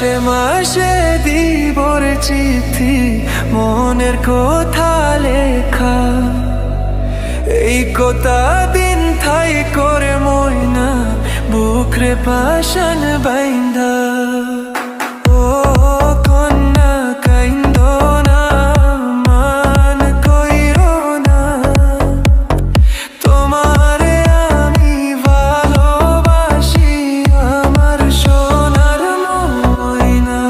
মাসে মাসে দিবর চিঠি, মনের কথা লেখা, এই কথা দিন ঠাই করে ময়না বুকরে পাশান বাইন্ধা। ও কন্যা কাইন্দো না, মান কইরো না, তোমারে আমি ভালোবাসি আমার সোনার ময়না।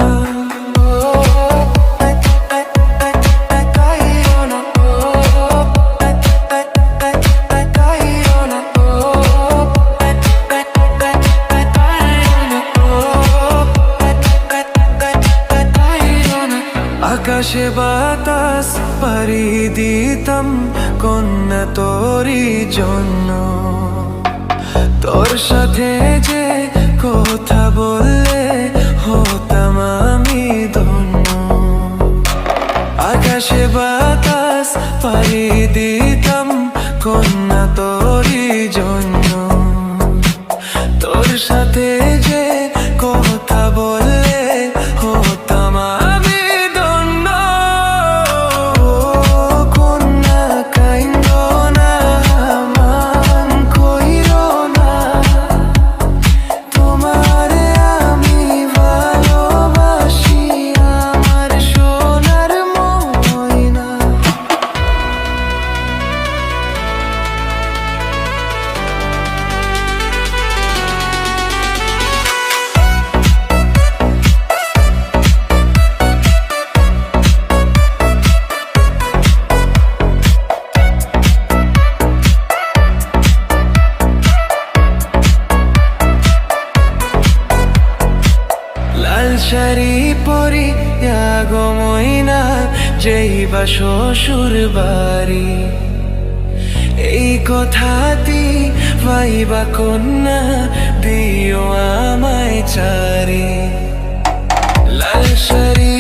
আকাশে বাতাস পাড়ি দিতাম কন্যা তোরই জন্য, তোর সাথে যে কথা বললে হতাম আমি ধন্য। আকাশে বাতাস পাড়ি দিতাম কন্যা তোরই জন্য, তোর সাথে যে কথা বললে হতাম আমি ধন্য। কন্যা কাইন্দো না, মান কইরো না, তোমারে আমি ভালোবাসি আমার সোনার ময়না। লাল শাড়ি পরিয়া গো ময়না যাইবা শ্বশুর বাড়ি, এই কথাটি পাইবা কন্যা দিও আমায় চারি। লাল শাড়ি